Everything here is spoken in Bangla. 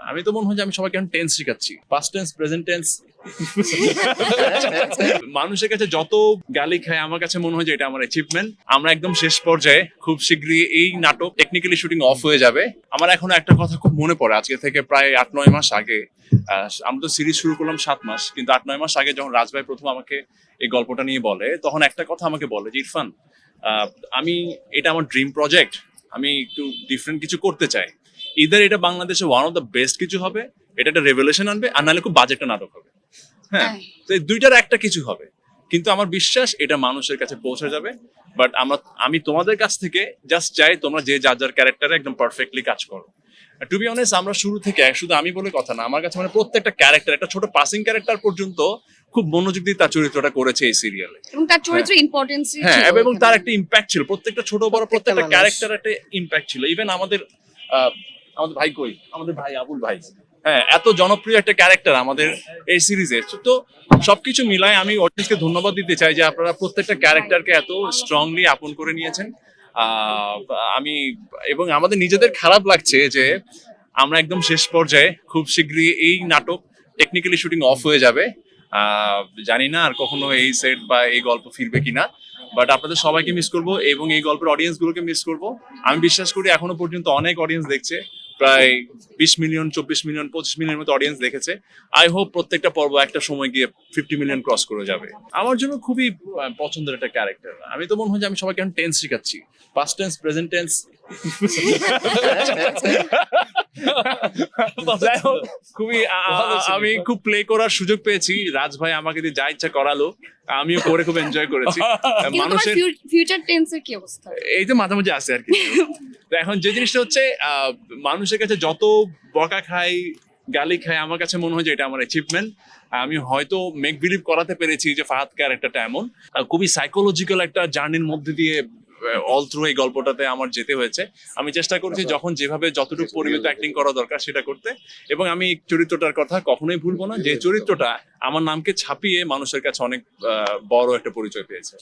আমি তো মনে হয় যে আমি সবাইকে এখন টেন্স শেখাচ্ছি, পাস্ট টেন্স, প্রেজেন্ট টেন্স। মানুষের কাছে যত গালি খায় আমার কাছে মনে হয় যে এটা আমার অ্যাচিভমেন্ট। আমরা একদম শেষ পর্যায়ে, খুব শীঘ্রই এই নাটক টেকনিক্যালি শুটিং অফ হয়ে যাবে। আমার এখনো একটা কথা খুব মনে পড়ে, আজকে থেকে প্রায় 8-9 মাস আগে, আমরা তো সিরিজ শুরু করলাম 7 মাস, কিন্তু 8-9 মাস আগে যখন রাজভাই প্রথম আমাকে এই গল্পটা নিয়ে বলে, তখন একটা কথা আমাকে বলে যে ইরফান, আমি এটা আমার ড্রিম প্রজেক্ট, আমি একটু ডিফারেন্ট কিছু করতে চাই। ইদার এটা বাংলাদেশে ওয়ান অফ দ্য বেস্ট কিছু হবে, এটা একটা রেভেলেশন আনবে, আর নাহলে খুব বাজে একটা নাটক হবে। হ্যাঁ, তো এই দুইটার একটা কিছু হবে, কিন্তু আমার বিশ্বাস এটা মানুষের কাছে পৌঁছে যাবে। বাট আমি তোমাদের কাছ থেকে জাস্ট চাই তোমরা যে যার যার ক্যারেক্টারে একদম পারফেক্টলি কাজ করো। টু বি অনেস্ট, আমরা শুরু থেকে, শুধু আমি বলে কথা না, আমার কাছে মানে প্রত্যেকটা ক্যারেক্টার, একটা ছোট পাসিং ক্যারেক্টার পর্যন্ত খুব মনোযোগ দিয়ে তার চরিত্রটা করেছে এই সিরিয়ালে, এবং তার চরিত্র ইম্পর্টেন্স হ্যাঁ, এবং তার একটা ইম্প্যাক্ট ছিল, প্রত্যেকটা ছোট বড় প্রত্যেকটা ক্যারেক্টার একটা ইম্প্যাক্ট ছিল। ইভেন আমাদের ভাই কই, আমাদের ভাই আবুল ভাই, হ্যাঁ, এত জনপ্রিয় একটা ক্যারেক্টার আমাদের এই সিরিজে। তো সবকিছু মিলায় আমি অডিয়েন্সকে ধন্যবাদ দিতে চাই যে আপনারা প্রত্যেকটা ক্যারেক্টারকে এত স্ট্রংলি আপন করে নিয়েছেন। আমি এবং আমাদের নিজেদের খারাপ লাগছে যে আমরা একদম শেষ পর্যায়ে, খুব শীঘ্রই এই নাটক টেকনিক্যালি শুটিং অফ হয়ে যাবে। জানি না আর কখনো এই সেট বা এই গল্প ফিরবে কিনা, বাট আপনাদের সবাইকে মিস করব এবং এই গল্পের অডিয়েন্স গুলোকে মিস করব। আমি বিশ্বাস করি এখনো পর্যন্ত অনেক অডিয়েন্স দেখছে, প্রায় 20 মিলিয়ন, 24 মিলিয়ন, 25 মিলিয়ন মতো অডিয়েন্স দেখেছে। আই হোপ প্রত্যেকটা পর্ব একটা সময় গিয়ে 50 মিলিয়ন ক্রস করে যাবে। আমার জন্য খুবই পছন্দের একটা ক্যারেক্টার। আমি তো মনে হয় যে আমি সবাইকে এখন টেন্স শেখাচ্ছি, পাস্ট টেন্স, প্রেজেন্ট টেন্স। খুবই আমি খুব প্লে করার সুযোগ পেয়েছি, রাজ ভাই আমাকে দিয়ে যা ইচ্ছা করালো, আমিও করে খুব এনজয় করেছি। মানুষের ফিউচার টেন্সের কি অবস্থা? এই তো মাঝামাঝি আছে আর কি। তো এখন যে জিনিসটা হচ্ছে, মানুষের কাছে যত বকা খাই, গালি খাই, আমার কাছে মনে হয় যে এটা আমার অ্যাচিভমেন্ট। আমি হয়তো মেক বিলিভ করাতে পেরেছি যে ফাহাদ ক্যারেক্টারটা এমন খুবই সাইকোলজিক্যাল একটা জার্নির মধ্যে দিয়ে অল থ্রু এই গল্পটাতে আমার যেতে হয়েছে। আমি চেষ্টা করেছি যখন যেভাবে যতটুকু পরিমিত অ্যাক্টিং করা দরকার সেটা করতে, এবং আমি চরিত্রটার কথা কখনোই ভুলবো না, যে চরিত্রটা আমার নামকে ছাপিয়ে মানুষের কাছে অনেক বড় একটা পরিচয় পেয়েছে।